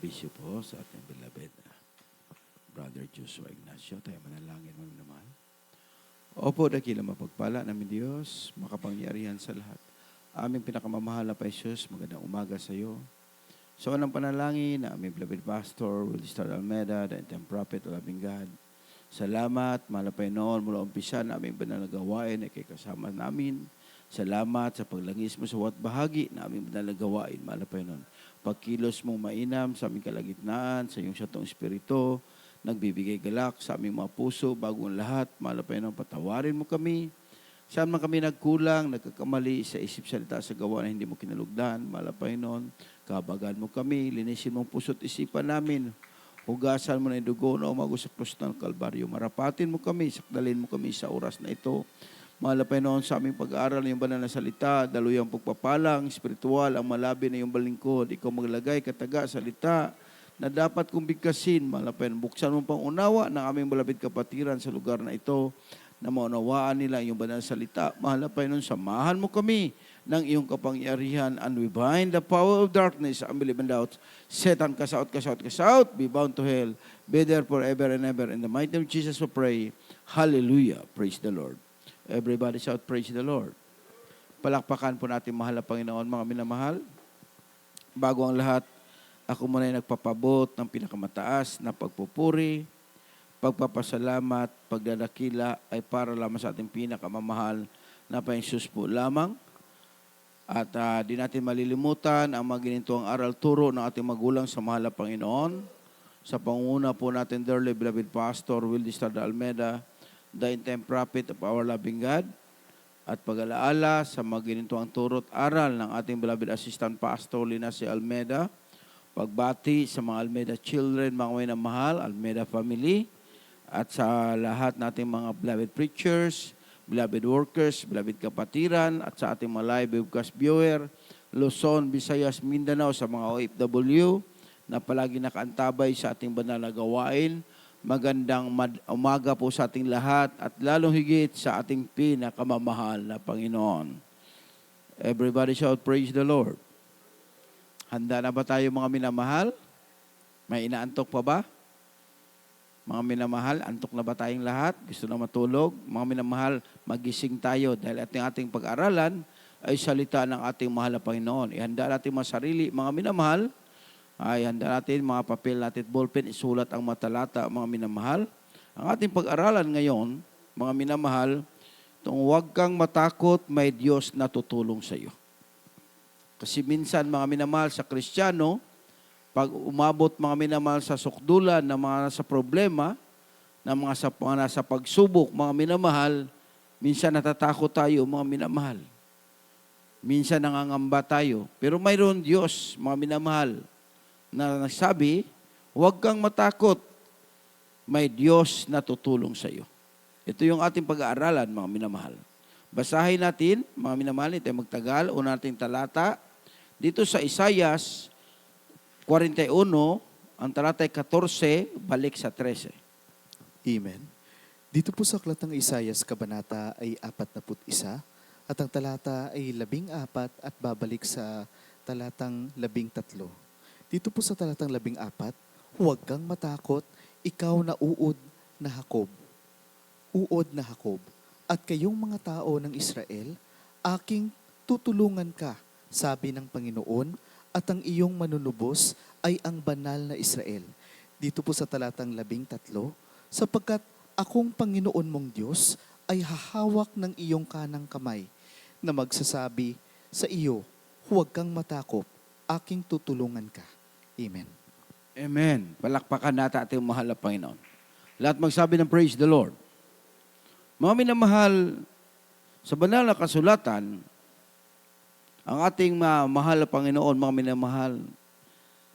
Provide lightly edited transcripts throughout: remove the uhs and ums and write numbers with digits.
Servisyo po sa ating beloved Brother Joshua Ignacio. Tayo manalangin, mga minamahal. Opo, dakilang mapagpala namin Diyos, makapangyarihan sa lahat. Aming pinakamamahal na Jesus, magandang umaga sa iyo. So, anong panalangin na aming beloved Pastor Willie Star Almeida, the Interim Prophet, Loving God. Salamat, mahal na Panginoon, mula umpisa na aming banal na gawain ay kay kasama namin. Salamat sa paglangis mo sa bawat bahagi na aming banal na gawain, mahal na Panginoon. Pagkilos mong mainam sa aming kalagitnaan, sa iyong Santong Espiritu, nagbibigay galak sa aming mga puso, bago ang lahat, mahal na Panginoon, patawarin mo kami. Saan man kami nagkulang, nagkakamali sa isip salita sa gawa na hindi mo kinalugdan, mahal na Panginoon, kabagan mo kami, linisin mo ang puso't isipan namin, hugasan mo na yung dugo na umago sa krus ng Kalbaryo, marapatin mo kami, sakdalin mo kami sa oras na ito. Mahal na Panginoon, sa aming pag-aaral ng iyong banal na salita, daluyang pagpapalang, espiritual, ang malabi na iyong balingkod, ikaw maglagay kataga salita na dapat kong bigkasin. Mahal na Panginoon, buksan mo pang unawa ng aming malapit kapatiran sa lugar na ito, na maunawaan nila iyong banal na salita. Mahal na Panginoon, samahan mo kami ng iyong kapangyarihan, and we bind the power of darkness, unbelief and doubt. Satan, cast out, cast out, cast out, be bound to hell, be there forever and ever. In the mighty name of Jesus we pray. Hallelujah. Praise the Lord. Everybody shout, praise the Lord. Palakpakan po natin, mahal na Panginoon, mga minamahal. Bago ang lahat, ako muna ay nagpapabot ng pinakamataas na pagpupuri, pagpapasalamat, pagdadakila ay para lamang sa ating pinakamamahal na Panginoon po lamang. At di natin malilimutan ang maginintuang aral turo ng ating magulang sa mahal na Panginoon. Sa panguna po natin, dearly beloved Pastor Willie Star Almeida, the Interim Prophet of our loving God, at pag-alaala sa maginintuang turo at aral ng ating beloved Assistant Pastor Linacy Almeida, pagbati sa mga Almeida children, mga may na mahal, Almeida family, at sa lahat nating mga beloved preachers, beloved workers, beloved kapatiran, at sa ating mga live webcast viewer, Luzon, Visayas, Mindanao, sa mga OFW, na palagi nakaantabay sa ating banal na gawain. Magandang umaga po sa ating lahat, at lalong higit sa ating pinakamamahal na Panginoon. Everybody shout, praise the Lord. Handa na ba tayo, mga minamahal? May inaantok pa ba? Mga minamahal, antok na ba tayong lahat? Gusto na matulog? Mga minamahal, magising tayo dahil ating pag-aralan ay salita ng ating mahal na Panginoon. Ihanda natin mga sarili, mga minamahal, ay handa natin mga papel natin, ballpen, isulat ang matalata, mga minamahal. Ang ating pag-aralan ngayon, mga minamahal, itong huwag kang matakot, may Diyos na tutulong sa iyo. Kasi minsan, mga minamahal, sa Kristiyano, pag umabot mga minamahal sa sukdulan, na mga nasa problema, na mga nasa pagsubok, mga minamahal, minsan natatakot tayo, mga minamahal. Minsan nangangamba tayo. Pero mayroon Diyos, mga minamahal, na nagsabi, huwag kang matakot, may Diyos na tutulong sa iyo. Ito yung ating pag-aaralan, mga minamahal. Basahin natin, mga minamahal, ito magtagal, una nating talata, dito sa Isaias 41, ang talata 14, balik sa 13. Amen. Dito po sa aklat ng Isaias, kabanata ay 41, at ang talata ay 14 at babalik sa talatang 13. Dito po sa talatang 14, huwag kang matakot, ikaw na uod na Jacob. Uod na Jacob. At kayong mga tao ng Israel, aking tutulungan ka, sabi ng Panginoon, at ang iyong manunubos ay ang banal na Israel. Dito po sa talatang 13, sapagkat akong Panginoon mong Diyos ay hahawak ng iyong kanang kamay na magsasabi sa iyo, huwag kang matakot, aking tutulungan ka. Amen. Amen. Palakpakan natin ating mahal na Panginoon. Lahat magsabi ng praise the Lord. Mga minamahal, sa banal na kasulatan, ang ating mahal na Panginoon, mga minamahal,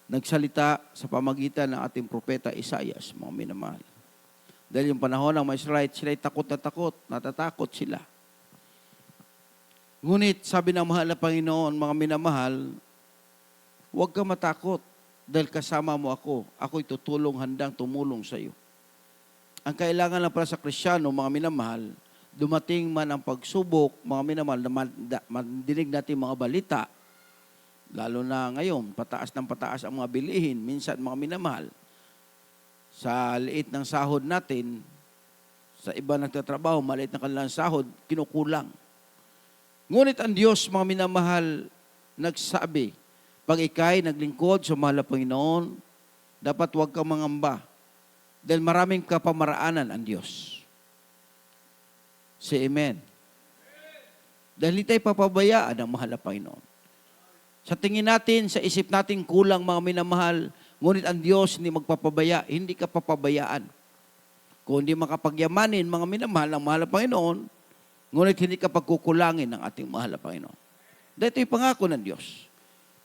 nagsalita sa pamagitan ng ating propeta Isaias, mga minamahal. Dahil yung panahon ng mga Israelite, sila'y takot na takot, natatakot sila. Ngunit sabi ng mahal na Panginoon, mga minamahal, huwag kang matakot dahil kasama mo ako. Ako'y tutulong, handang tumulong sa iyo. Ang kailangan lang para sa Kristiyano, mga minamahal, dumating man ang pagsubok, mga minamahal, na mandinig natin mga balita, Lalo na ngayon, pataas ng pataas ang mga bilihin. Minsan, mga minamahal, sa liit ng sahod natin, sa iba nagtatrabaho, maliit na kanilang sahod, kinukulang. Ngunit ang Diyos, mga minamahal, nagsabi, pag ikay naglingkod sa mahal na Panginoon, dapat huwag kang mangamba. Dahil maraming kapamaraanan ang Diyos. Say amen. Dahil hindi tayo papabayaan ng mahal na Panginoon. Sa tingin natin, sa isip natin, kulang mga minamahal, ngunit ang Diyos hindi magpapabaya, hindi ka papabayaan. Kung hindi makapagyamanin, mga minamahal ng mahal na Panginoon, ngunit hindi ka pagkukulangin ng ating mahal na Panginoon. Dahil ito'y pangako ng Diyos.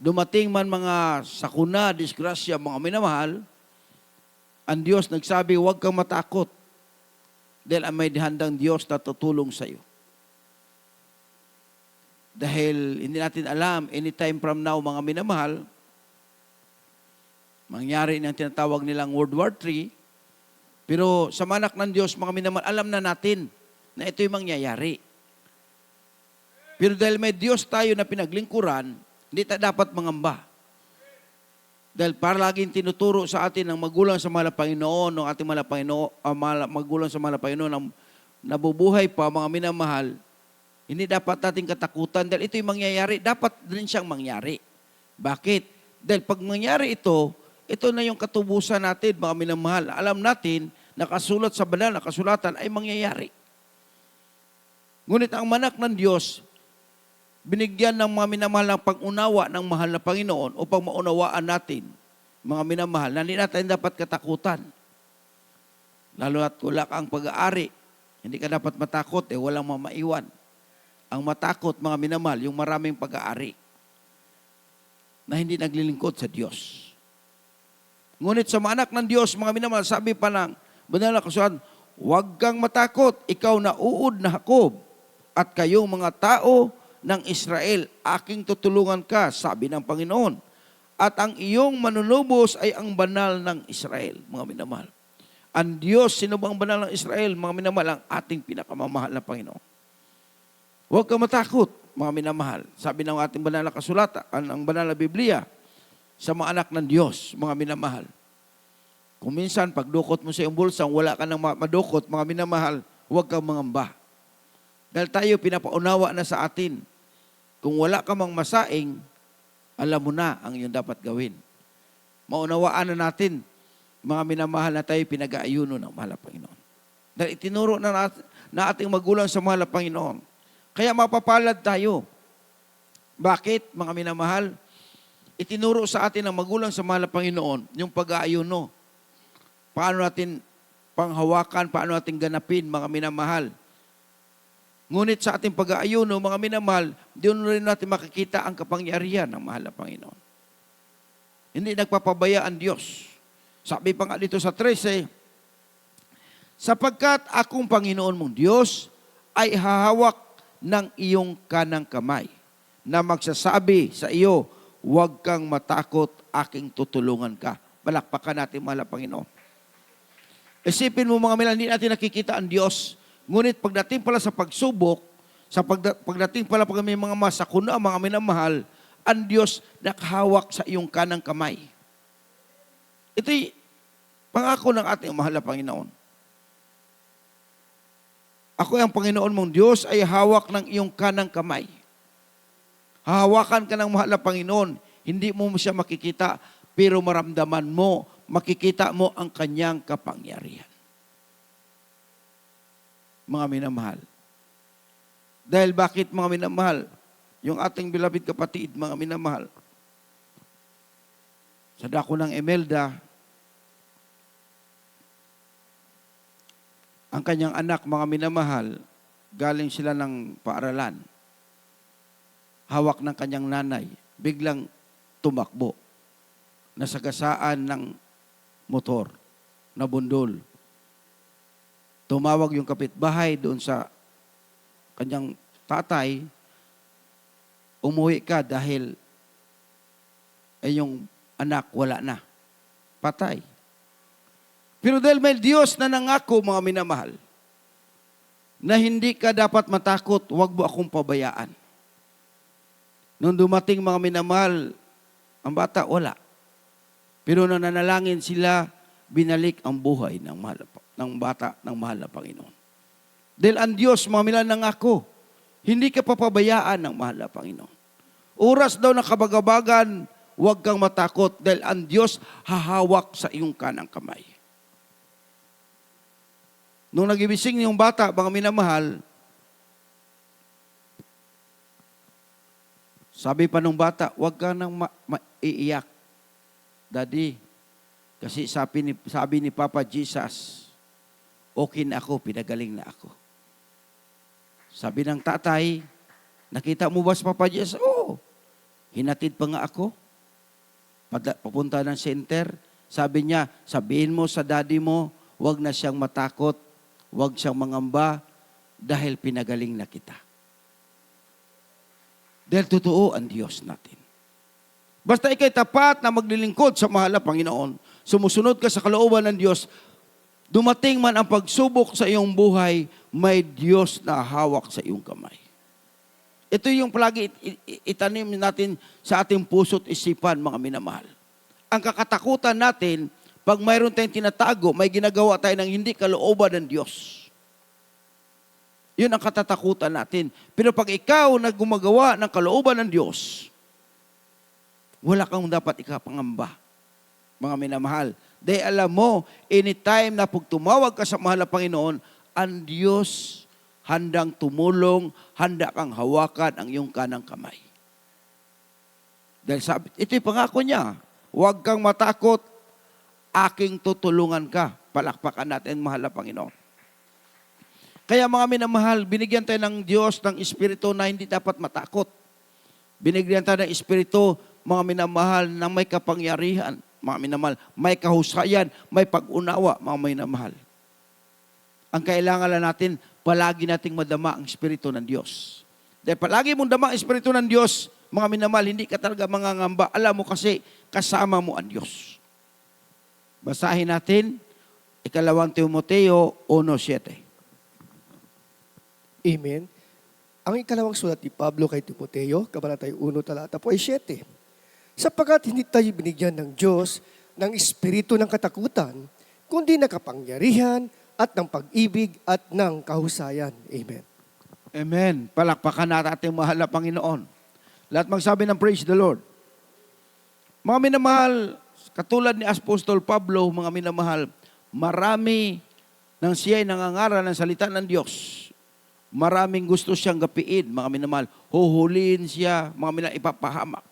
Dumating man mga sakuna, disgrasya, mga minamahal, ang Diyos nagsabi, huwag kang matakot dahil ang may handang Diyos na tutulong sa iyo. Dahil hindi natin alam, anytime from now, mga minamahal, mangyari ng tinatawag nilang World War III, pero sa manak ng Diyos, mga minamahal, alam na natin na ito'y mangyayari. Pero dahil may Diyos tayo na pinaglingkuran, hindi tayo dapat mangamba. Dahil para laging tinuturo sa atin ng magulang sa mahal na Panginoon, ng ating mahal na Panginoon, magulang sa mahal na Panginoon, na nabubuhay pa, mga minamahal, hindi dapat natin katakutan dahil ito'y mangyayari. Dapat din siyang mangyari. Bakit? Dahil pag mangyari ito na yung katubusan natin, mga minamahal. Alam natin, nakasulat sa banal na kasulatan ay mangyayari. Ngunit ang manak ng Diyos, binigyan ng mga minamahal ng pag-unawa ng mahal na Panginoon upang maunawaan natin, mga minamahal, na hindi natin dapat katakutan. Lalo at wala kang pag-aari, hindi ka dapat matakot, walang mamaiwan. Ang matakot, mga minamahal, yung maraming pag-aari na hindi naglilingkod sa Diyos. Ngunit sa mga anak ng Diyos, mga minamahal, sabi pa ng banal na kasulatan, huwag kang matakot, ikaw na uod na Hakob, at kayong mga tao ng Israel, aking tutulungan ka, sabi ng Panginoon. At ang iyong manunubos ay ang banal ng Israel, mga minamahal. Ang Diyos, sino ba ang banal ng Israel, mga minamahal, ang ating pinakamamahal na Panginoon. Huwag kang matakot, mga minamahal. Sabi ng ating banal na kasulatan, ang banal na Biblia, sa mga anak ng Diyos, mga minamahal. Kung minsan, pagdukot mo sa iyong bulsang, wala ka nang madukot, mga minamahal, huwag kang mangamba. Dahil tayo pinapaunawa na sa atin, kung wala ka mang masaing, alam mo na ang iyong dapat gawin. Maunawaan na natin, mga minamahal, na tayo pinag-aayuno ng mahal na Panginoon. Dahil itinuro na ating magulang sa mahal na Panginoon. Kaya mapapalad tayo. Bakit, mga minamahal? Itinuro sa atin ng magulang sa mahal na Panginoon yung pag-aayuno. Paano natin panghawakan, paano natin ganapin, mga minamahal. Ngunit sa ating pag-aayuno, mga minamahal, doon rin natin makikita ang kapangyarihan ng mahal na Panginoon. Hindi nagpapabaya ang Diyos. Sabi pa nga dito sa 13, sapagkat akong Panginoon mong Diyos ay hahawak ng iyong kanang kamay na magsasabi sa iyo, huwag kang matakot, aking tutulungan ka. Palakpakan natin, mahal na Panginoon. Isipin mo, mga minamahal, hindi natin nakikita ang Diyos. Ngunit pagdating pala sa pagsubok, pagdating pala pag may mga masakuna, mga minamahal, ang Diyos nakahawak sa iyong kanang kamay. Ito'y pangako ng ating mahal na Panginoon. Ako ang Panginoon mong Diyos ay hawak ng iyong kanang kamay. Hahawakan ka ng mahal na Panginoon, hindi mo siya makikita, pero maramdaman mo, makikita mo ang kanyang kapangyarihan. Mga minamahal. Dahil bakit, mga minamahal? Yung ating beloved kapatid, mga minamahal. Sa dako ng Imelda, ang kanyang anak, mga minamahal, galing sila ng paaralan. Hawak ng kanyang nanay, biglang tumakbo. Nasagasaan ng motor, nabundol. Tumawag yung kapitbahay doon sa kanyang tatay, umuwi ka dahil yung anak wala na. Patay. Pero dahil may Diyos na nangako, mga minamahal, na hindi ka dapat matakot, huwag mo akong pabayaan. Nung dumating mga minamahal, ang bata, wala. Pero nung nanalangin sila, binalik ang buhay ng bata ng mahal na Panginoon. Dahil ang Diyos, mga minamahal, nangako, hindi ka papabayaan ng mahal na Panginoon. Oras daw na kabagabagan, huwag kang matakot dahil ang Diyos hahawak sa iyong kanang kamay. Nung nagibising yung bata, mga minamahal, sabi pa nung bata, huwag ka nang maiiyak. Daddy, kasi sabi ni Papa Jesus, okay na ako, pinagaling na ako. Sabi ng tatay, nakita mo ba si Papa Jesus? Oo. Hinatid pa nga ako. Papunta ng center. Sabi niya, sabihin mo sa daddy mo, huwag na siyang matakot, huwag siyang mangamba, dahil pinagaling na kita. Dahil totoo ang Diyos natin. Basta ikay tapat na maglilingkod sa mahal na Panginoon, sumusunod ka sa kalooban ng Diyos, dumating man ang pagsubok sa iyong buhay, may Diyos na hawak sa iyong kamay. Ito yung palagi itanim natin sa ating puso't isipan, mga minamahal. Ang kakatakutan natin, pag mayroon tayong tinatago, may ginagawa tayo ng hindi kalooban ng Diyos. Yun ang katatakutan natin. Pero pag ikaw na gumagawa ng kalooban ng Diyos, wala kang dapat ikapangamba, mga minamahal. Dahil alam mo, anytime na pag tumawag ka sa mahal na Panginoon, ang Diyos handang tumulong, handa kang hawakan ang iyong kanang kamay. Dahil sabi, ito'y pangako niya, huwag kang matakot, aking tutulungan ka. Palakpakan natin, mahal na Panginoon. Kaya mga minamahal, binigyan tayo ng Diyos ng Espiritu na hindi dapat matakot. Binigyan tayo ng Espiritu, mga minamahal, na may kapangyarihan. Mga minamahal, may kahusayan, may pag-unawa, mga minamahal. Ang kailangan lang natin, palagi nating madama ang Espiritu ng Diyos. Dahil palagi mong dama ang Espiritu ng Diyos, mga minamahal, hindi ka talaga mangangamba. Alam mo kasi, kasama mo ang Diyos. Basahin natin, 2 Timoteo 1:7. Amen. Ang ikalawang sulat ni Pablo kay Timoteo, Kabanata 1, talata po ay 7. Sapagkat hindi tayo binigyan ng Diyos ng espiritu ng katakutan, kundi ng kapangyarihan at ng pag-ibig at ng kahusayan. Amen. Amen. Palakpakan natin ating mahal na Panginoon. Lahat magsabi ng praise the Lord. Mga minamahal, katulad ni Apostol Pablo, mga minamahal, marami nang siya ay nangangaral ng salita ng Diyos. Maraming gusto siyang gapiin, mga minamahal. Huhulihin siya, mga minamahal, ipapahamak.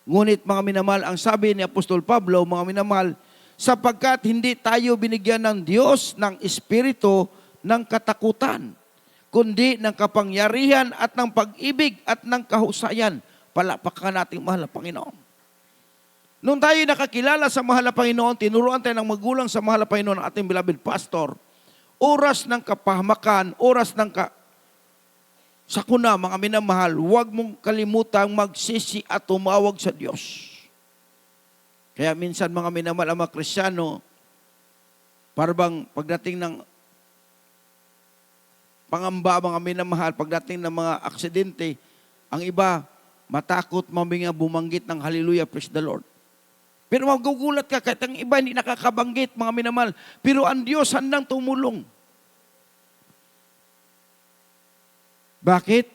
Ngunit, mga minamahal, ang sabi ni Apostol Pablo, mga minamahal, sapagkat hindi tayo binigyan ng Diyos ng espiritu ng katakutan, kundi ng kapangyarihan at ng pag-ibig at ng kahusayan. Palakpakan nating mahal na Panginoon. Nung tayo nakakilala sa mahal na Panginoon, tinuruan tayo ng magulang sa mahal na Panginoon ng ating beloved pastor, oras ng kapahamakan, oras ng sakuna, mga minamahal, huwag mong kalimutang magsisi at tumawag sa Diyos. Kaya minsan, mga minamahal, ang mga Kristiyano, parang pagdating ng pangamba, mga minamahal, pagdating ng mga aksidente, ang iba, matakot, maminga, bumanggit ng hallelujah, praise the Lord. Pero magugulat ka, kahit ang iba hindi nakakabanggit, mga minamahal. Pero ang Diyos handang tumulong. Bakit?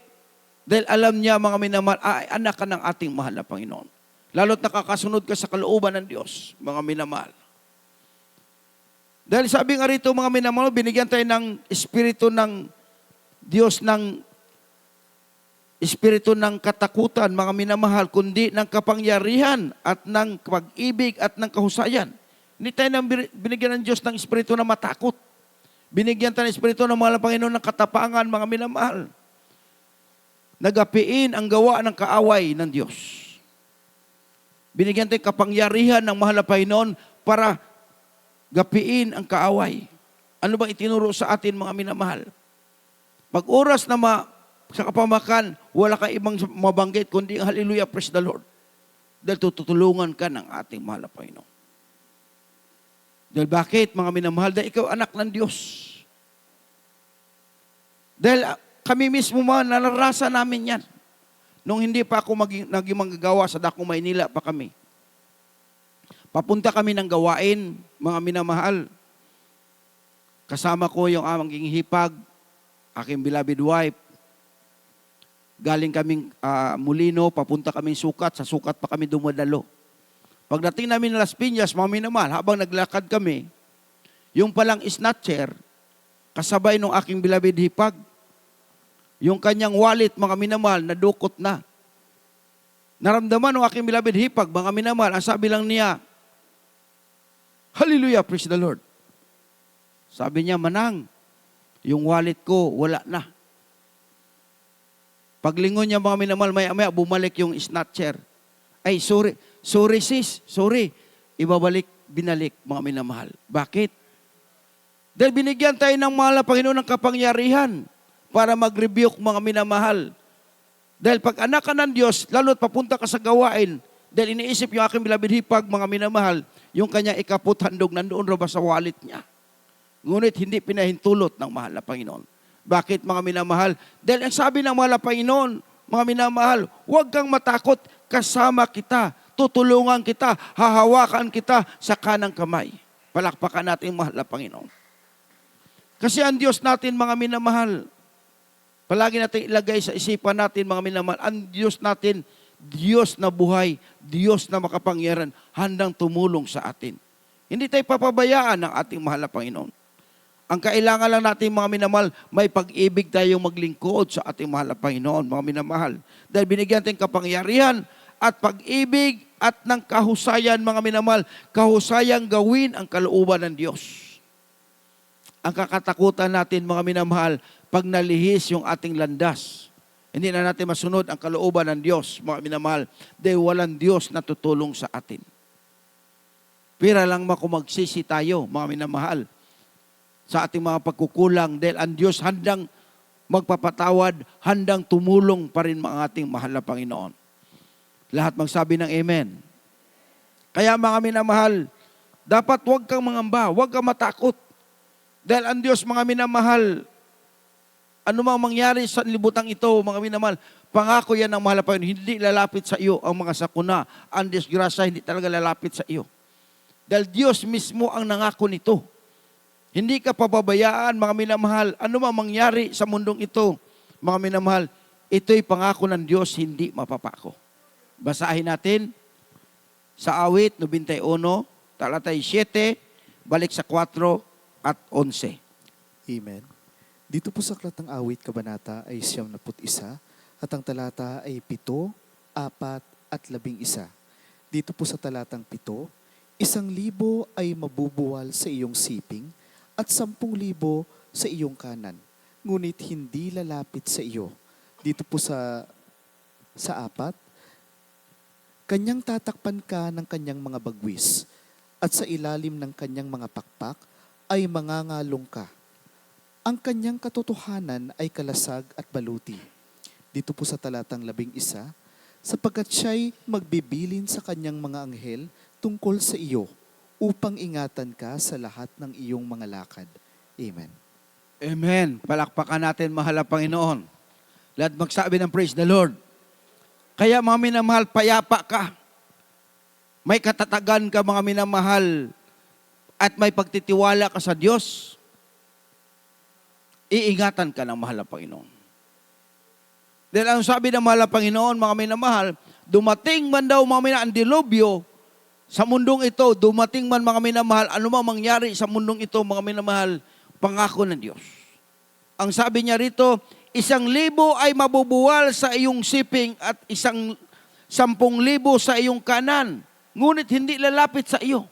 Dahil alam niya, mga minamahal, anak ka ng ating mahal na Panginoon. Lalo't nakakasunod ka sa kalooban ng Diyos, mga minamahal. Dahil sabi nga rito, mga minamahal, binigyan tayo ng Espiritu ng Diyos, ng Espiritu ng katakutan, mga minamahal, kundi ng kapangyarihan at ng pag-ibig at ng kahusayan. Hindi tayo nang binigyan ng Diyos ng Espiritu na matakot. Binigyan tayo ng Espiritu ng mahal na Panginoon ng katapangan, mga minamahal. Nagapiin ang gawa ng kaaway ng Diyos. Binigyan tayo kapangyarihan ng mahal na Panginoon para gapiin ang kaaway. Ano bang itinuro sa atin, mga minamahal? Pag oras na sa kapamakan, wala kang ibang mabanggit, kundi ang hallelujah, praise the Lord. Dahil tutulungan ka ng ating mahal na Panginoon. Dahil bakit, mga minamahal? Dahil ikaw anak ng Diyos. Dahil kami mismo, naranasan namin yan. Nung hindi pa ako naging manggagawa sa Dakong Maynila pa kami. Papunta kami ng gawain, mga minamahal. Kasama ko yung aming hipag, aking beloved wife. Galing kaming Molino, papunta kaming Sukat. Sa Sukat pa kami dumadalo. Pagdating namin ng Las Piñas, mga minamahal, habang naglakad kami, yung palang snatcher, kasabay ng aking beloved hipag, yung kanyang wallet, mga minamahal, nadukot na. Naramdaman ng aking beloved hipag, mga minamahal, ang sabi lang niya, Hallelujah, praise the Lord. Sabi niya, Manang, yung wallet ko, wala na. Paglingon niya, mga minamahal, maya bumalik yung snatcher. Ay, sorry sis, sorry. Binalik, mga minamahal. Bakit? Dahil binigyan tayo ng mahal na Panginoon ng kapangyarihan para mag-rebuke, mga minamahal. Dahil pag anak ka ng Diyos, lalo't papunta ka sa gawain, dahil iniisip yung aking beloved hipag, mga minamahal, yung kanyang ikaputhandog nandoon raw ba sa wallet niya. Ngunit hindi pinahintulot ng mahal na Panginoon. Bakit, mga minamahal? Dahil ang sabi ng mahal na Panginoon, mga minamahal, huwag kang matakot, kasama kita, tutulungan kita, hahawakan kita sa kanang kamay. Palakpakan natin mahal na Panginoon. Kasi ang Diyos natin, mga minamahal, palagi natin ilagay sa isipan natin, mga minamahal, ang Diyos natin, Diyos na buhay, Diyos na makapangyarihan, handang tumulong sa atin. Hindi tayo papabayaan ng ating mahal na Panginoon. Ang kailangan lang natin, mga minamahal, may pag-ibig tayong maglingkod sa ating mahal na Panginoon, mga minamahal. Dahil binigyan tayong kapangyarihan at pag-ibig at ng kahusayan, mga minamahal, kahusayang gawin ang kalooban ng Diyos. Ang kakatakutan natin, mga minamahal, pag nalihis yung ating landas, hindi na natin masunod ang kalooban ng Diyos, mga minamahal, dahil walang Diyos na tutulong sa atin. Pira lang makumagsisi tayo, mga minamahal, sa ating mga pagkukulang, dahil ang Diyos handang magpapatawad, handang tumulong pa rin mga ating mahal na Panginoon. Lahat magsabi ng Amen. Kaya mga minamahal, dapat huwag kang mangamba, huwag kang matakot. Dahil ang Diyos, mga minamahal, ano mang mangyari sa libutan ito, mga minamahal, pangako yan ng mahal na Panginoon, hindi lalapit sa iyo ang mga sakuna, ang disgrasya, hindi talaga lalapit sa iyo. Dahil Diyos mismo ang nangako nito. Hindi ka pababayaan, mga minamahal, ano mang mangyari sa mundong ito, mga minamahal, ito'y pangako ng Diyos, hindi mapapako. Basahin natin sa awit 91, talatay 7, balik sa 4 at 11. Amen. Dito po sa Aklat ng Awit, Kabanata ay 91 at ang talata ay 7, 4 at 11. Dito po sa talatang 7, 1,000 ay mabubuwal sa iyong siping at 10,000 sa iyong kanan, ngunit hindi lalapit sa iyo. Dito po sa 4, kanyang tatakpan ka ng kanyang mga bagwis at sa ilalim ng kanyang mga pakpak ay mangangalong ka. Ang kanyang katotohanan ay kalasag at baluti. Dito po sa talatang 11, sapagkat siya'y magbibilin sa kanyang mga anghel tungkol sa iyo upang ingatan ka sa lahat ng iyong mga lakad. Amen. Amen. Palakpakan natin, mahal na Panginoon. Lahat magsabi ng praise the Lord. Kaya mga minamahal, payapa ka. May katatagan ka, mga minamahal, at may pagtitiwala ka sa Diyos. Iingatan ka ng mahal na Panginoon. Dahil ang sabi ng mahal na Panginoon, mga minamahal, dumating man daw, mga minamahal, ang dilubyo sa mundong ito, dumating man, mga minamahal, ano mang mangyari sa mundong ito, mga minamahal, pangako ng Diyos. Ang sabi niya rito, 1,000 ay mabubuwal sa iyong siping at 10,000 sa iyong kanan. Ngunit hindi lalapit sa iyo.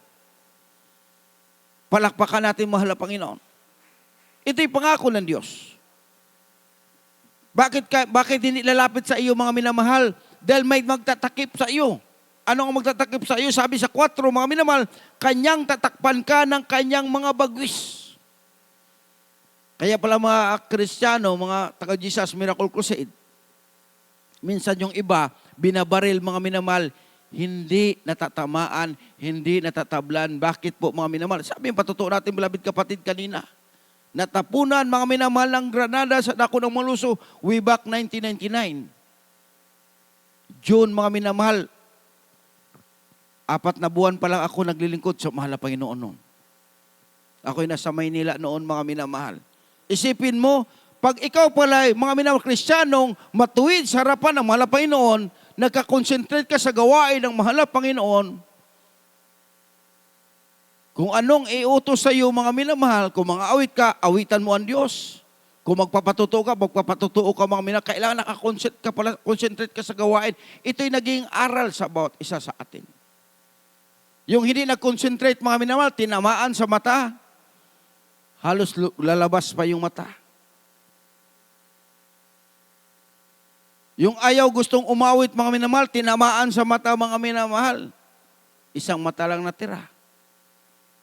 Palakpakan natin, mahal na Panginoon. Ito'y pangako ng Diyos. Bakit hindi lalapit sa iyo, mga minamahal? Dahil may magtatakip sa iyo. Ano ang magtatakip sa iyo? Sabi sa 4, mga minamahal, kanyang tatakpan ka ng kanyang mga bagwis. Kaya pala mga Kristiyano, mga taga-Jesus Miracle Crusade, minsan yung iba, binabaril, mga minamahal, hindi natatamaan, hindi natatablan. Bakit po, mga minamahal? Sabi yung patutuo natin, beloved kapatid, kanina. Natapunan, mga minamahal, ng granada sa dako ng Maluso way back 1999. June, mga minamahal, 4 na buwan pa lang ako naglilingkod sa mahal na Panginoon noon. Ako'y nasa Maynila noon, mga minamahal. Isipin mo, pag ikaw pala, mga minamahal Kristiyanong, matuwid sa harapan ng mahal na Panginoon, nagkakonsentrate ka sa gawain ng mahal na Panginoon, kung anong iutos sa iyo, mga minamahal, kung mga awit ka, awitan mo ang Diyos. Kung magpapatutuo ka, mga minamahal, kailangan nakakonsentrate ka sa gawain. Ito'y naging aral sa bawat isa sa atin. Yung hindi nag-concentrate, mga minamahal, tinamaan sa mata, halos lalabas pa yung mata. Yung ayaw gustong umawit, mga minamahal, tinamaan sa mata, mga minamahal. Isang mata lang natira.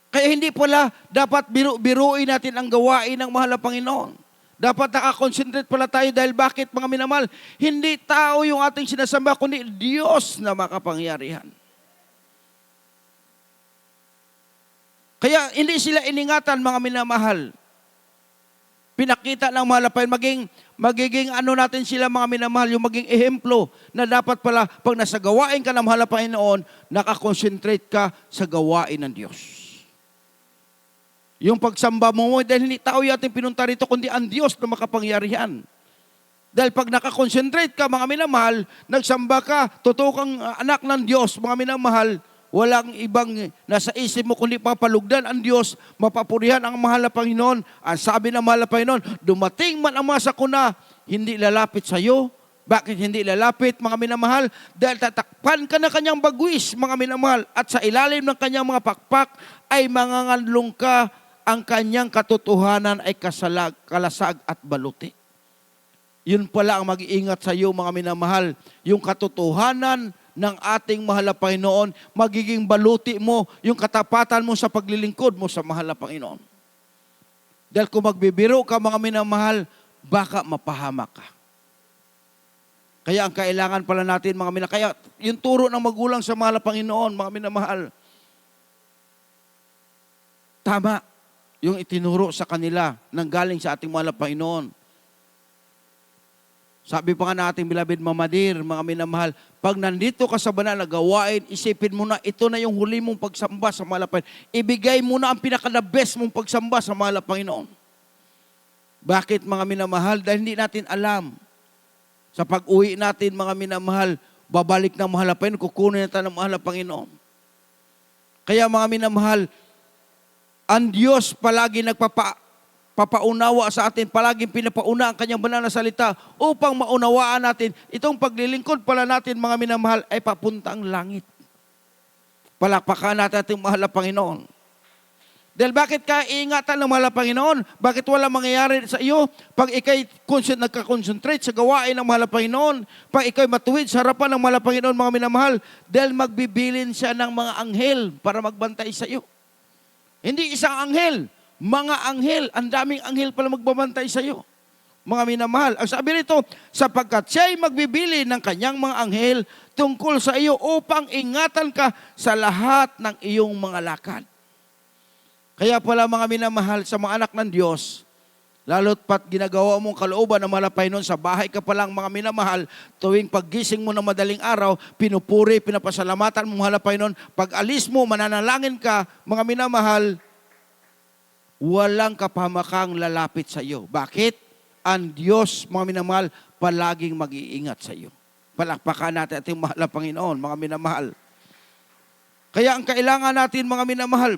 Kaya hindi pala dapat biruin natin ang gawain ng mahal na Panginoon. Dapat nakakonsentrate pala tayo dahil bakit, mga minamahal? Hindi tao yung ating sinasamba, kundi Diyos na makapangyarihan. Kaya hindi sila iningatan, mga minamahal. Pinakita ng mahal na Panginoon, magiging ano natin sila, mga minamahal, yung maging ehemplo na dapat pala pag nasa gawain ka ng mahal na Panginoon, nakakonsentrate ka sa gawain ng Diyos. Yung pagsamba mo, dahil hindi tao yating pinunta rito, kundi ang Diyos na makapangyarihan. Dahil pag nakakonsentrate ka, mga minamahal, nagsamba ka, totoo kang anak ng Diyos, mga minamahal, walang ibang nasa isip mo kundi papalugdan ang Diyos, mapapurihan ang mahal na Panginoon. Ang sabi ng mahal na Panginoon, dumating man ang mga sakuna, hindi lalapit sa iyo. Bakit hindi lalapit, mga minamahal? Dahil tatakpan ka na kanyang bagwis, mga minamahal, at sa ilalim ng kanyang mga pakpak ay manganganlong ka, ang kanyang katotohanan ay kalasag at baluti. Yun pala ang mag-iingat sa iyo, mga minamahal, yung katotohanan ng ating mahal na Panginoon, magiging baluti mo yung katapatan mo sa paglilingkod mo sa mahal na Panginoon. Dahil kung magbibiro ka, mga minamahal, baka mapahamak ka. Kaya ang kailangan pala natin, mga minamahal, kaya yung turo ng magulang sa mahal na Panginoon, mga minamahal, tama yung itinuro sa kanila nang galing sa ating mahal na Panginoon. Sabi pa nga natin, beloved mamadir, mga minamahal, pag nandito ka sa banal na gawain, isipin mo na ito na yung huli mong pagsamba sa mahal na Panginoon. Ibigay mo na ang pinaka-the-best mong pagsamba sa mahal na Panginoon. Bakit, mga minamahal? Dahil hindi natin alam. Sa pag-uwi natin, mga minamahal, babalik ng mahal na Panginoon, kukunin natin ng mahal na Panginoon. Kaya, mga minamahal, ang Diyos palagi papaunawa sa atin, palaging pinapauna ang kanyang banal na salita upang maunawaan natin, itong paglilingkod pala natin, mga minamahal, ay papuntang langit. Palakpakan natin ating mahal na Panginoon. Dahil bakit ka iingatan ng mahal na Panginoon? Bakit wala mangyayari sa iyo? Pag ikay nagka-concentrate sa gawain ng mahal na Panginoon, pag ikay matuwid sa harapan ng mahal na Panginoon, mga minamahal, dahil magbibilin siya ng mga anghel para magbantay sa iyo. Hindi isang anghel, mga anghel, ang daming anghel pala magbabantay sa iyo. Mga minamahal, ang sabi nito, sapagkat siya'y magbibili ng kanyang mga anghel tungkol sa iyo upang ingatan ka sa lahat ng iyong mga lakad. Kaya pala, mga minamahal, sa mga anak ng Diyos, lalo't pat ginagawa mong kalooban ng mahal na Panginoon, sa bahay ka palang, mga minamahal, tuwing paggising mo ng madaling araw, pinupuri, pinapasalamatan mo mahal na Panginoon, pag alis mo, mananalangin ka, mga minamahal, walang kapahamakang lalapit sa iyo. Bakit? Ang Diyos, mga minamahal, palaging mag-iingat sa iyo. Palakpakan natin ating mahal na Panginoon, mga minamahal. Kaya ang kailangan natin, mga minamahal,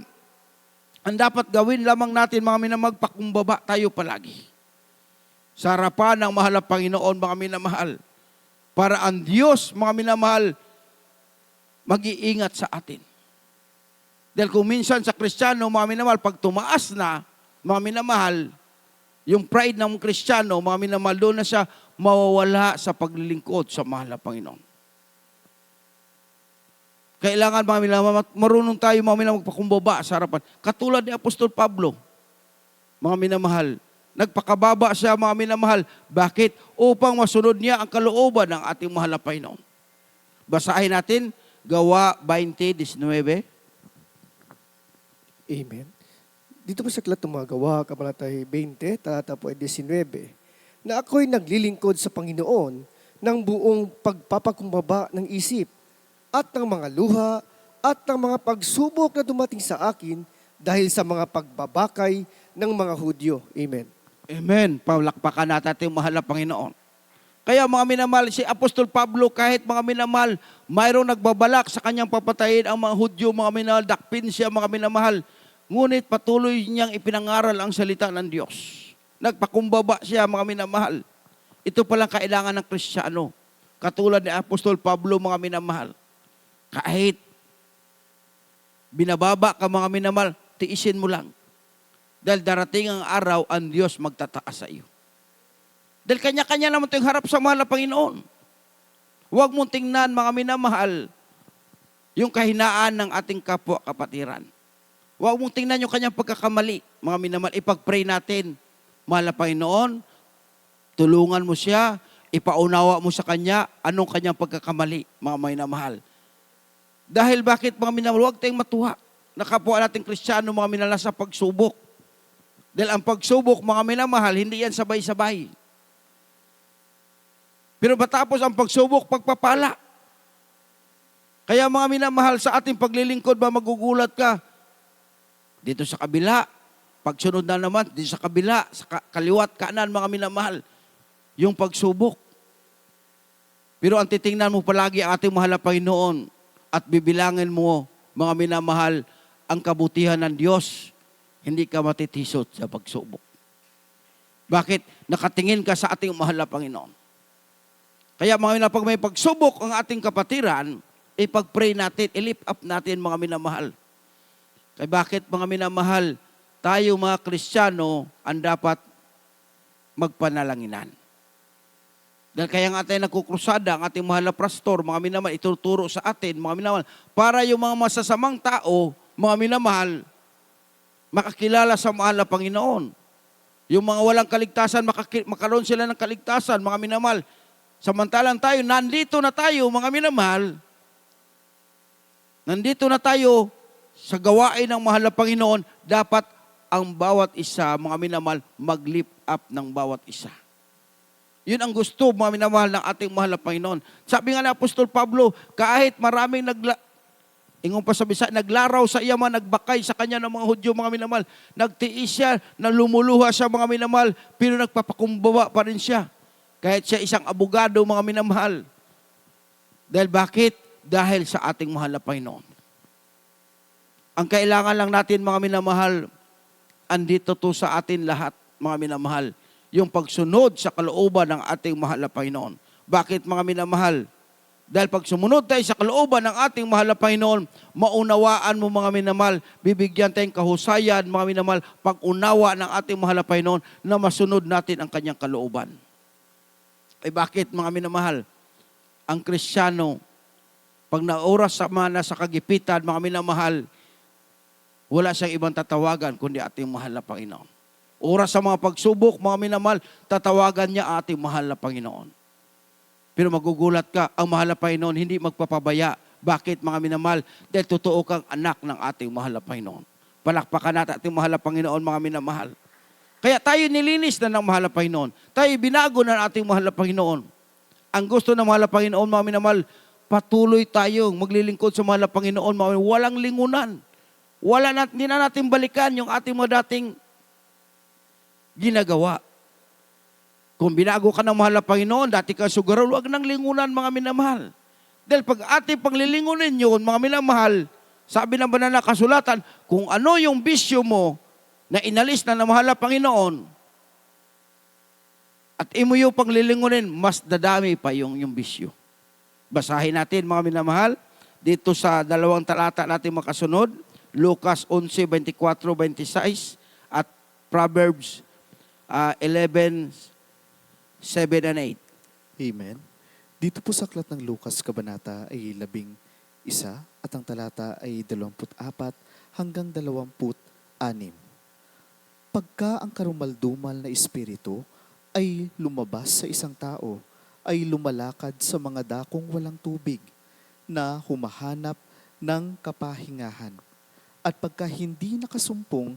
ang dapat gawin lamang natin, mga minamahal, magpakumbaba tayo palagi. Sa harapan ng mahal na Panginoon, mga minamahal, para ang Diyos, mga minamahal, mag-iingat sa atin. Dahil kung minsan sa Kristiyano, mga minamahal, pag tumaas na, mga minamahal, yung pride ng Kristiyano, mga minamahal, doon na siya mawawala sa paglilingkod sa mahal na Panginoon. Kailangan, mga minamahal, marunong tayo, mga minamahal, magpakumbaba sa harapan. Katulad ni Apostol Pablo, mga minamahal, nagpakababa siya, mga minamahal. Bakit? Upang masunod niya ang kalooban ng ating mahal na Panginoon. Basahin natin, Gawa 20:19. Amen. Dito po sa Aklat ng mga Gawa, Kabanata 20, talata po ay 19, na ako'y naglilingkod sa Panginoon ng buong pagpapakumbaba ng isip at ng mga luha at ng mga pagsubok na dumating sa akin dahil sa mga pagbabakay ng mga Hudyo. Amen. Amen. Palakpakan natin ating mahal na Panginoon. Kaya mga minamahal, si Apostol Pablo, kahit mga minamahal, mayroong nagbabalak sa kanyang papatayin ang mga Hudyo, mga minamahal, dakpin siya, mga minamahal. Ngunit patuloy niyang ipinangaral ang salita ng Diyos. Nagpakumbaba siya, mga minamahal. Ito palang kailangan ng Kristiyano. Katulad ni Apostol Pablo, mga minamahal. Kahit binababa ka, mga minamahal, tiisin mo lang. Dahil darating ang araw, ang Diyos magtataas sa iyo. Dahil kanya-kanya naman ito yung harap sa mahal na Panginoon. Huwag mong tingnan, mga minamahal, yung kahinaan ng ating kapwa-kapatiran. Huwag mong tingnan yung kanyang pagkakamali. Mga minamahal, ipag-pray natin. Mahal na Panginoon, tulungan mo siya, ipaunawa mo sa kanya, anong kanyang pagkakamali, mga minamahal. Dahil bakit, mga minamahal, huwag tayong matuwa. Nakapwa nating Kristiyano, mga minamahal, sa pagsubok. Dahil ang pagsubok, mga minamahal, hindi yan sabay-sabay. Pero matapos ang pagsubok, pagpapala. Kaya mga minamahal, sa ating paglilingkod ba magugulat ka? Dito sa kabila, pagsunod na naman, dito sa kabila, sa kaliwat, kanan, mga minamahal, yung pagsubok. Pero ang titingnan mo palagi ang ating mahal na Panginoon at bibilangin mo, mga minamahal, ang kabutihan ng Diyos, hindi ka matitisot sa pagsubok. Bakit? Nakatingin ka sa ating mahal na Panginoon. Kaya mga minamahal, pag may pagsubok ang ating kapatiran, ipag-pray natin, i-lift up natin, mga minamahal. Kaya bakit, mga minamahal, tayo mga Kristiyano ang dapat magpanalanginan. Dahil kaya nga tayo nagkukrusada, ang ating mahal na pastor, mga minamahal, ituturo sa atin, mga minamahal, para yung mga masasamang tao, mga minamahal, makakilala sa mahal na Panginoon. Yung mga walang kaligtasan, makaroon sila ng kaligtasan, mga minamahal. Samantalang tayo, nandito na tayo, mga minamahal, nandito na tayo sa gawain ng mahal na Panginoon, dapat ang bawat isa, mga minamahal, mag-lift up ng bawat isa. Yun ang gusto, mga minamahal, ng ating mahal na Panginoon. Sabi nga ni Apostol Pablo, kahit maraming naglaraw sa iya man, nagbakay sa kanya ng mga Hudyo, mga minamahal, nagtiis siya, nalumuluha siya, mga minamahal, pero nagpapakumbaba pa rin siya. Kahit siya isang abogado, mga minamahal. Dahil bakit? Dahil sa ating mahal na Panginoon. Ang kailangan lang natin, mga minamahal, andito to sa atin lahat, mga minamahal, yung pagsunod sa kalooban ng ating mahal na Panginoon. Bakit, mga minamahal? Dahil pag sumunod tayo sa kalooban ng ating mahal na Panginoon, maunawaan mo, mga minamahal, bibigyan tayong kahusayan, mga minamahal, pag-unawa ng ating mahal na Panginoon na masunod natin ang kanyang kalooban. Ay bakit, mga minamahal? Ang Kristiyano, pag naoras sa mana sa kagipitan, mga minamahal, wala siyang ibang tatawagan kundi ating mahal na Panginoon. Oras sa mga pagsubok, mga minamahal, tatawagan niya ating mahal na Panginoon. Pero magugulat ka, ang mahal na Panginoon hindi magpapabaya. Bakit, mga minamahal? Dahil totoo kang anak ng ating mahal na Panginoon. Palakpakan natin ating mahal na Panginoon, mga minamahal. Kaya tayo nilinis na ng mahal na Panginoon. Tayo binago na ng ating mahal na Panginoon. Ang gusto ng mahal na Panginoon, mga minamahal, patuloy tayong maglilingkod sa mahal na Panginoon, mga minamahal, walang lingunan. Hindi na natin balikan yung ating mga dating ginagawa. Kung binago ka ng mahal na Panginoon, dati ka sugarol, huwag nang lingunan, mga minamahal. Dahil pag ating panglilingunin yun, mga minamahal, sabi ng banal na kasulatan, kung ano yung bisyo mo, na inalis na ng mahal na Panginoon, at imo yung panglilingunin, mas dadami pa yung bisyo. Basahin natin, mga minamahal, dito sa dalawang talata natin makasunod, Lucas 11:24-26 at Proverbs 11:7 and 8. Amen. Dito po sa aklat ng Lucas Kabanata ay 11 at ang talata ay 24 hanggang 26. Pagka ang karumaldumal na espiritu ay lumabas sa isang tao, ay lumalakad sa mga dakong walang tubig na humahanap ng kapahingahan. At pagka hindi nakasumpong,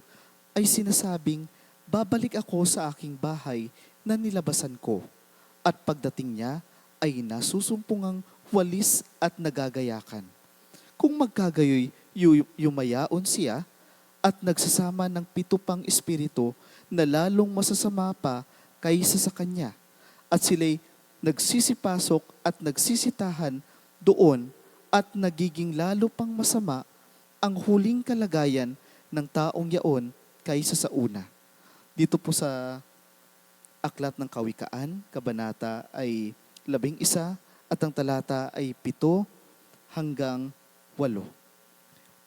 ay sinasabing, babalik ako sa aking bahay na nilabasan ko. At pagdating niya, ay nasusumpungang walis at nagagayakan. Kung magkagayoy yumayaon siya at nagsasama ng 7 pang espiritu na lalong masasama pa kaysa sa kanya, at sila'y nagsisipasok at nagsisitahan doon at nagiging lalo pang masama ang huling kalagayan ng taong yaon kaysa sa una. Dito po sa Aklat ng Kawikaan, kabanata ay 11 at ang talata ay 7 hanggang 8.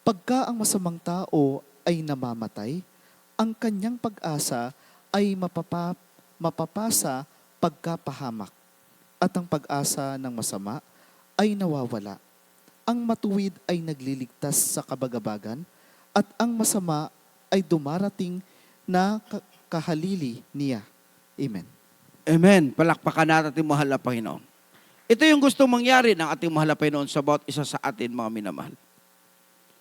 Pagka ang masamang tao ay namamatay, ang kanyang pag-asa ay mapapasa pagkapahamak, at ang pag-asa ng masama ay nawawala. Ang matuwid ay nagliligtas sa kabagabagan, at ang masama ay dumarating na kahalili niya. Amen. Amen. Palakpakan natin ating mahal na Panginoon. Ito yung gustong mangyari ng ating mahal na Panginoon sa bawat isa sa atin, mga minamahal.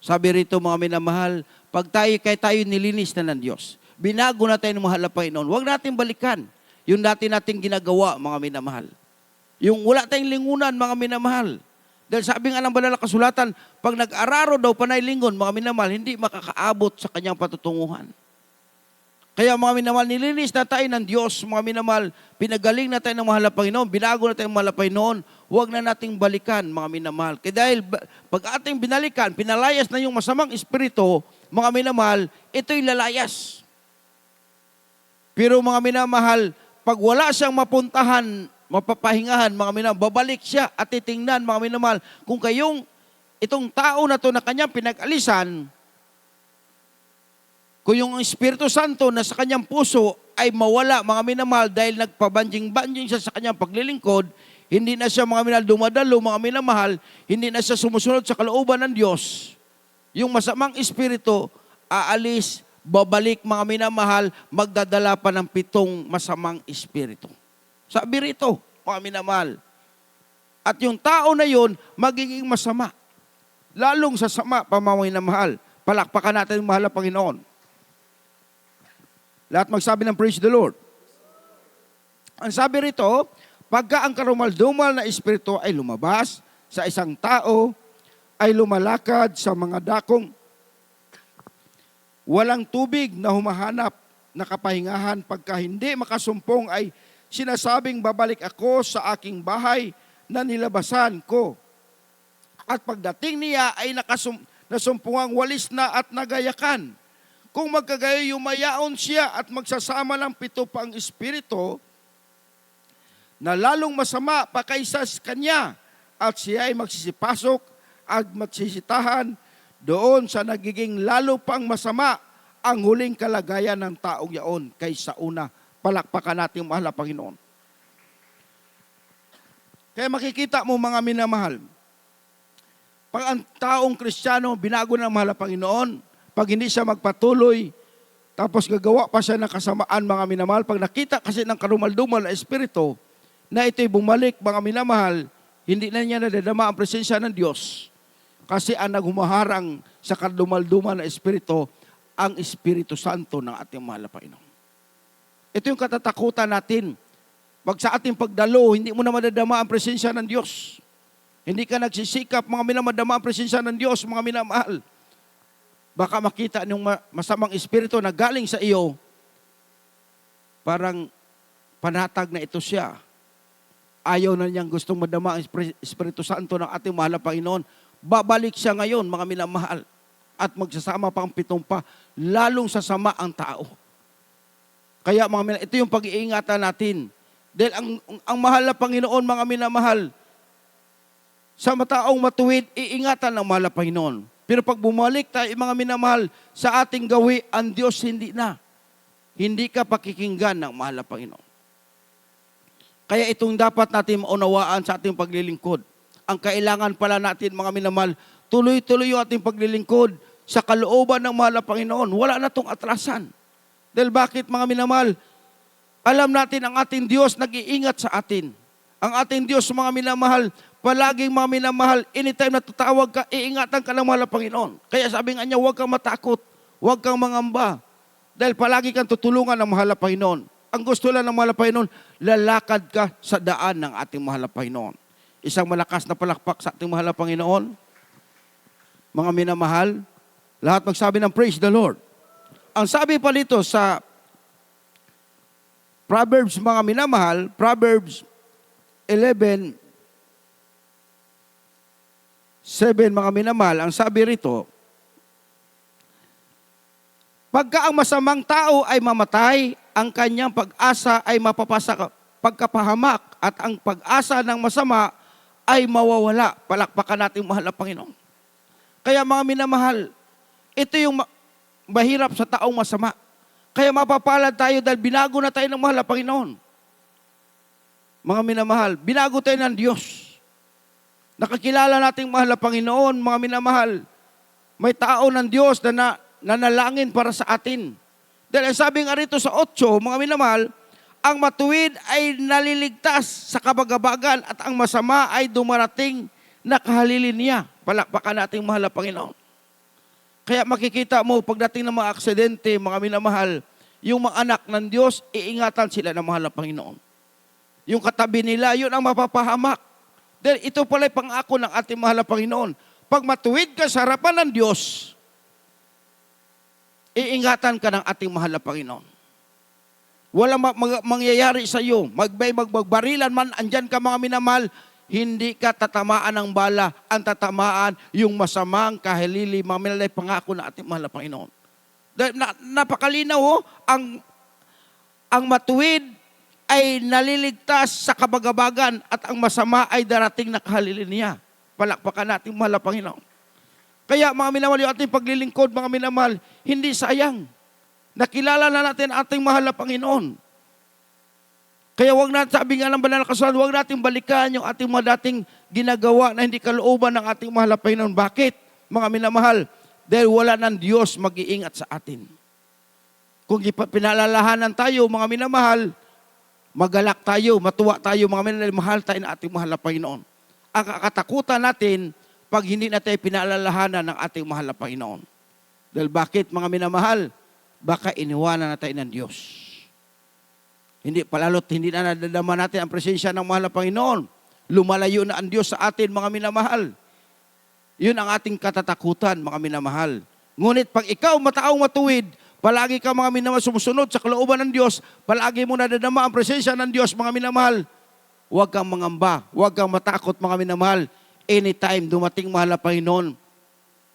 Sabi rito, mga minamahal, pag tayo nilinis na ng Diyos, binago na tayo ng mahal na Panginoon, huwag natin balikan yung dati nating ginagawa, mga minamahal. Yung wala tayong lingunan, mga minamahal. Dahil sabi nga ng banal na kasulatan, pag nag-araro daw panay lingon, mga minamahal, hindi makakaabot sa kanyang patutunguhan. Kaya mga minamahal, nilinis na tayo ng Diyos, mga minamahal, pinagaling na tayo ng mahal na Panginoon, binago na tayo ng mahal na Panginoon, huwag na nating balikan, mga minamahal. Kaya dahil pag ating binalikan, pinalayas na yung masamang espiritu, mga minamahal, ito'y lalayas. Pero mga minamahal, pag wala siyang mapuntahan, mapapahingahan, mga minamahal, babalik siya at titingnan, mga minamahal, kung itong tao na to na kanyang pinag-alisan, kung yung Espiritu Santo na sa kanyang puso ay mawala, mga minamahal, dahil nagpabanjing-banjing siya sa kanyang paglilingkod, hindi na siya, mga minamahal, dumadalo, mga minamahal, hindi na siya sumusunod sa kalooban ng Diyos. Yung masamang espiritu, aalis, babalik, mga minamahal, magdadala pa ng 7 masamang espiritu. Sabi rito, mga minamahal. At yung tao na yun, magiging masama. Lalong sasama, mga minamahal. Palakpakan natin yung mahal na Panginoon. Lahat magsabi ng praise the Lord. Ang sabi rito, pagka ang karumaldumal na espiritu ay lumabas sa isang tao, ay lumalakad sa mga dakong walang tubig na humahanap na kapahingahan. Pagka hindi makasumpong ay sinasabing, babalik ako sa aking bahay na nilabasan ko. At pagdating niya ay nasumpungang walis na at nagayakan. Kung magkagayo, yumayaon siya at magsasama ng 7 pang espiritu na lalong masama pa kaysa sa kanya, at siya ay magsisipasok at magsisitahan doon sa nagiging lalo pang masama ang huling kalagayan ng taong yaon kaysa una. Palakpakan natin mahal na Panginoon. Kaya makikita mo, mga minamahal, pag ang taong Kristiyano binago ng mahal na Panginoon, pag hindi siya magpatuloy, tapos gagawa pa siya ng kasamaan, mga minamahal, pag nakita kasi ng karumaldumal na espiritu, na ito'y bumalik, mga minamahal, hindi na niya nadadama ang presensya ng Diyos. Kasi ang naghumaharang sa karumaldumal na espiritu, ang Espiritu Santo ng ating mahal na Panginoon. Ito yung katatakutan natin. Pag sa ating pagdalo, hindi mo na madadama ang presensya ng Diyos. Hindi ka nagsisikap, mga minamadama ang presensya ng Diyos, mga minamahal. Baka makita ng masamang espiritu na galing sa iyo, parang panatag na ito siya. Ayaw na niyang gustong madama ang Espiritu Santo ng ating mahal na Panginoon. Babalik siya ngayon, mga minamahal, at magsasama pa ang 7 pa, lalong sasama ang tao. Kaya mga minamahal, ito yung pag-iingatan natin. Dahil ang mahal na Panginoon, mga minamahal, sa mataong matuwid, iingatan ng mahal na Panginoon. Pero pag bumalik tayo, mga minamahal, sa ating gawi, ang Diyos hindi na. Hindi ka pakikinggan ng mahal na Panginoon. Kaya itong dapat natin maunawaan sa ating paglilingkod. Ang kailangan pala natin, mga minamahal, tuloy-tuloy yung ating paglilingkod sa kalooban ng mahal na Panginoon. Wala na itong atrasan. Dahil bakit, mga minamahal? Alam natin ang ating Diyos nag-iingat sa atin. Ang ating Diyos, mga minamahal, palaging, mga minamahal, anytime na tatawag ka, iingatan ka ng mahal na Panginoon. Kaya sabi nga niya, huwag kang matakot, huwag kang mangamba. Dahil palagi kang tutulungan ng mahal na Panginoon. Ang gusto lang ng mahal na Panginoon, lalakad ka sa daan ng ating mahal na Panginoon. Isang malakas na palakpak sa ating mahal na Panginoon. Mga minamahal, lahat magsabi ng praise the Lord. Ang sabi pa dito sa Proverbs, mga minamahal, Proverbs 11:7, mga minamahal, ang sabi rito, pagka ang masamang tao ay mamatay, ang kanyang pag-asa ay mapapasa pagkapahamak at ang pag-asa ng masama ay mawawala. Palakpakan natin mahal na Panginoon. Kaya mga minamahal, ito yung mahirap sa taong masama. Kaya mapapalad tayo dahil binago na tayo ng mahal na Panginoon. Mga minamahal, binago tayo ng Diyos. Nakakilala nating mahal na Panginoon, mga minamahal. May tao ng Diyos na nanalangin para sa atin. Dahil sabi nga rito sa 8, mga minamahal, ang matuwid ay naliligtas sa kabagabagan at ang masama ay dumarating na kahalilin niya. Palakpakan nating mahal na Panginoon. Kaya makikita mo, pagdating ng mga aksidente, mga minamahal, yung mga anak ng Diyos, iingatan sila ng mahal na Panginoon. Yung katabi nila, yun ang mapapahamak. Dahil ito pala pangako ng ating mahal na Panginoon. Pag matuwid ka sa harapan ng Diyos, iingatan ka ng ating mahal na Panginoon. Walang mangyayari sa iyo. Magbarilan man, andyan ka mga minamahal, hindi ka tatamaan ng bala. Ang tatamaan, yung masamang kahalili, mga minalay pangako na ating mahal na Panginoon. Napakalinaw, ang matuwid ay naliligtas sa kabagabagan at ang masama ay darating na kahalili niya. Palakpakan natin mahal na Panginoon. Kaya mga minamahal, yung ating paglilingkod, mga minamahal, hindi sayang. Nakilala na natin ating mahal na Panginoon. Kaya wag natin, sabi nga ng banal na kasulatan, wag natin balikan yung ating mga dating ginagawa na hindi kalooban ng ating mahal na Panginoon. Bakit, mga minamahal? Dahil wala ng Diyos mag-iingat sa atin. Kung pinalalahanan tayo, mga minamahal, magalak tayo, matuwa tayo, mga minamahal, mahal tayo na ating mahal na Panginoon. Ang kakatakutan natin, pag hindi natin pinalalahanan ng ating mahal na Panginoon. Dahil bakit, mga minamahal? Baka iniwanan na tayo ng Diyos. Hindi na nadadama natin ang presensya ng mahal na Panginoon. Lumalayo na ang Diyos sa atin, mga minamahal. Yun ang ating katatakutan, mga minamahal. Ngunit pag ikaw mataong matuwid, palagi ka mga minamahal sumusunod sa kalooban ng Diyos, palagi mo nadadama ang presensya ng Diyos, mga minamahal. Huwag kang mangamba, huwag kang matakot, mga minamahal. Anytime dumating mahal na Panginoon,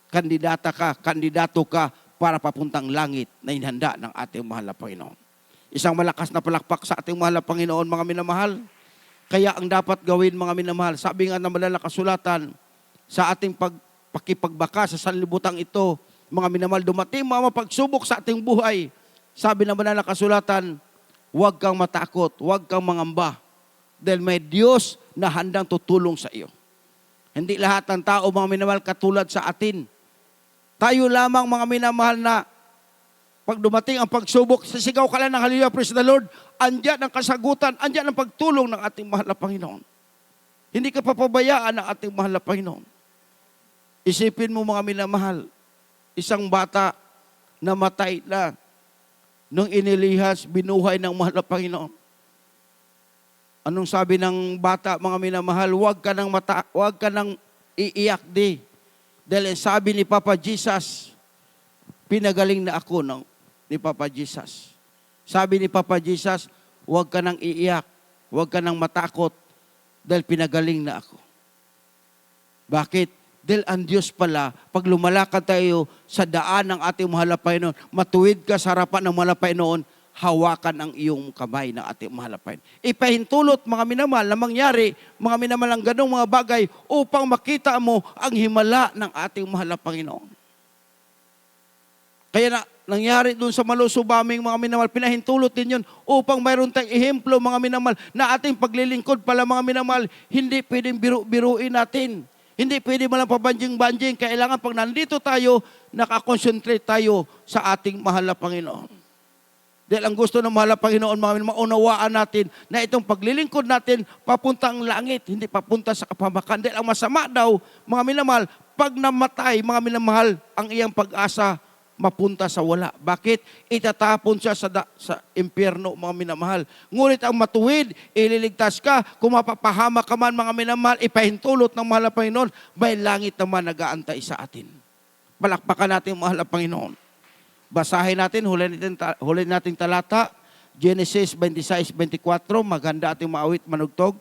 kandidato ka para papuntang langit na inhanda ng ating mahal na Panginoon. Isang malakas na palakpak sa ating mahal na Panginoon, mga minamahal. Kaya ang dapat gawin, mga minamahal, sabi nga ng banal na kasulatan, sa ating pakipagbaka sa sanlibutan ito, mga minamahal, dumating mga pagsubok sa ating buhay. Sabi ng banal na kasulatan, huwag kang matakot, huwag kang mangamba, dahil may Diyos na handang tutulong sa iyo. Hindi lahat ng tao, mga minamahal, katulad sa atin. Tayo lamang, mga minamahal, na pag dumating ang pagsubok, sisigaw ka lang ng hallelujah, praise the Lord, andyan ang kasagutan, andyan ang pagtulong ng ating mahal na Panginoon. Hindi ka papabayaan ng ating mahal na Panginoon. Isipin mo, mga minamahal, isang bata na matay na nung inilihas, binuhay ng mahal na Panginoon. Anong sabi ng bata, mga minamahal? Huwag ka nang iiyak di. Dahil sabi ni Papa Jesus, pinagaling na ako ni Papa Jesus. Sabi ni Papa Jesus, huwag ka nang iiyak, huwag ka nang matakot, dahil pinagaling na ako. Bakit? Dahil ang Diyos pala, pag lumalakad tayo sa daan ng ating mahal na Panginoon, matuwid ka sa harapan ng mahal na Panginoon, hawakan ang iyong kamay ng ating mahal na Panginoon. Ipahintulot, mga minamahal, na mangyari, mga minamahal, ang ganong mga bagay upang makita mo ang himala ng ating mahal na Panginoon. Kaya nangyari doon sa Malusubaming, mga minamahal, pinahintulot din yun upang mayroon tayong ehemplo, mga minamahal, na ating paglilingkod pala, mga minamahal, hindi pwedeng biruin natin. Hindi pwede malang pabanjing-banjing. Kailangan pag nandito tayo, nakakonsentrate tayo sa ating mahal na Panginoon. Dahil ang gusto ng mahal na Panginoon, mga maunawaan natin na itong paglilingkod natin papunta ang langit, hindi papunta sa kapahamakan. Dahil ang masama daw, mga minamahal, pag namatay, mga minamahal, ang iyang pag-asa mapunta sa wala. Bakit? Itatapon siya sa impyerno, mga minamahal. Ngunit ang matuwid, ililigtas ka. Kung mapapahama ka man, mga minamahal, ipahintulot ng mahal na Panginoon, may langit naman nag-aantay sa atin. Palakpakan natin ang mahal na Panginoon. Basahin natin, huli nating talata, Genesis 26-24, maganda ating maawit manugtog.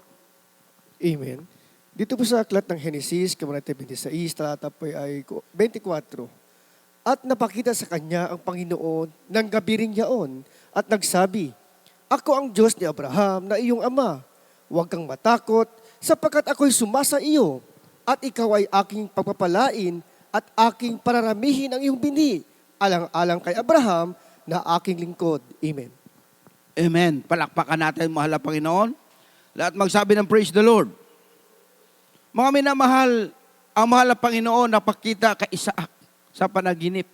Amen. Dito po sa aklat ng Genesis, Kabanata 26, talata po ay 24. At napakita sa kanya ang Panginoon ng gabi ring yaon at nagsabi, Ako ang Diyos ni Abraham na iyong ama. Huwag kang matakot sapagkat ako'y sumasa iyo at ikaw ay aking pagpapalain at aking pararamihin ang iyong bini alang-alang kay Abraham na aking lingkod. Amen. Amen. Palakpakan natin, mahal na Panginoon. Lahat magsabi ng praise the Lord. Mga minamahal, ang mahal na Panginoon napakita kay Isaac sa panaginip.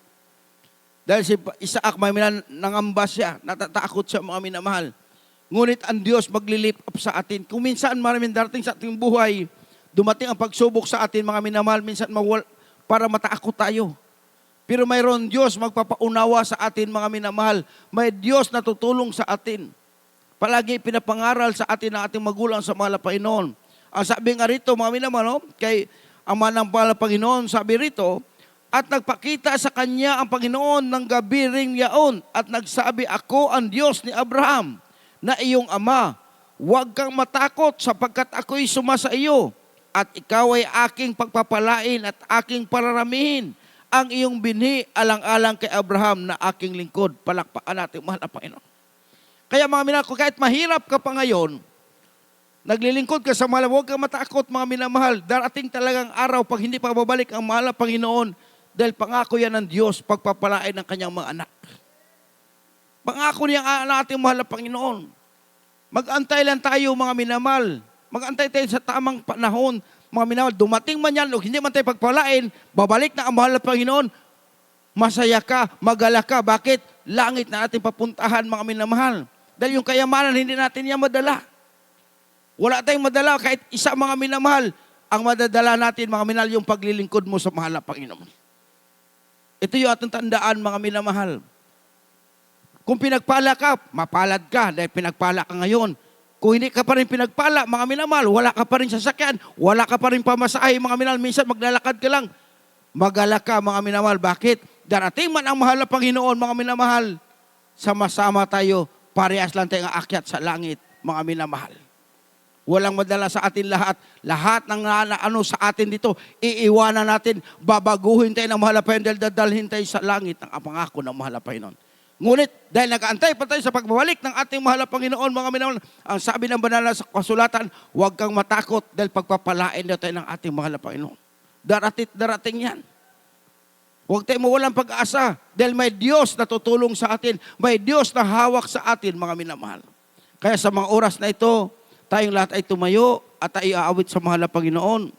Dahil si Isaac, may nangamba siya, natatakot siya, mga minamahal. Ngunit ang Diyos maglilip up sa atin. Kung minsan maraming darating sa ating buhay, dumating ang pagsubok sa atin, mga minamahal, minsan para matakot tayo. Pero mayroon Diyos magpapaunawa sa atin, mga minamahal. May Diyos na tutulong sa atin. Palagi pinapangaral sa atin ng ating magulang sa mahal na Panginoon. Ang sabi nga rito, mga minamahal, kay Ama ng mahal na Panginoon, sabi rito, at nagpakita sa kanya ang Panginoon ng gabi ring yaon at nagsabi, Ako ang Diyos ni Abraham na iyong ama. Huwag kang matakot sapagkat ako'y sumasa iyo at ikaw ay aking pagpapalain at aking pararamihin ang iyong binhi alang-alang kay Abraham na aking lingkod. Palakpakan natin, mahal na Panginoon. Kaya mga minamahal, kahit mahirap ka pa ngayon, naglilingkod ka sa mahal, huwag kang matakot, mga minamahal. Darating talagang araw pag hindi pa babalik ang mahal na Panginoon dahil pangako yan ng Diyos pagpapalain ng kanyang mga anak. Pangako niya ang ating mahal na Panginoon. Mag-antay lang tayo, mga minamahal. Mag-antay tayo sa tamang panahon, mga minamahal. Dumating man yan o hindi man tayo pagpalain, babalik na ang mahal na Panginoon, masaya ka, magala ka. Bakit? Langit na ating papuntahan, mga minamahal. Dahil yung kayamanan, hindi natin yan madala. Wala tayong madala, kahit isa, mga minamahal. Ang madadala natin, mga minamahal, yung paglilingkod mo sa mahal na Panginoon. Ito yung ating tandaan, mga minamahal. Kung pinagpala ka, mapalad ka dahil pinagpala ka ngayon. Kung hindi ka pa rin pinagpala, mga minamahal, wala ka pa rin sasakyan, wala ka pa rin pamasahe, mga minamahal, minsan maglalakad ka lang. Magala ka, mga minamahal. Bakit? Darating man ang mahal na Panginoon, mga minamahal, sama-sama tayo, parehas lang tayong aakyat sa langit, mga minamahal. Walang madala sa atin lahat. Lahat ng ano sa atin dito, iiwanan natin, babaguhin tayo ng mahal na Panginoon dahil dadalhin tayo sa langit ng pangako ng mahal na Panginoon. Ngunit, dahil nag-aantay pa tayo sa pagbabalik ng ating mahal na Panginoon, mga minamahal, ang sabi ng banal na kasulatan, huwag kang matakot dahil pagpapalain na tayo ng ating mahal na Panginoon. Darating yan. Huwag tayo mawalang pag-asa dahil may Diyos na tutulong sa atin, may Diyos na hawak sa atin, mga minamahal. Kaya sa mga oras na ito, tayong lahat ay tumayo at ay aawit sa mahal na Panginoon.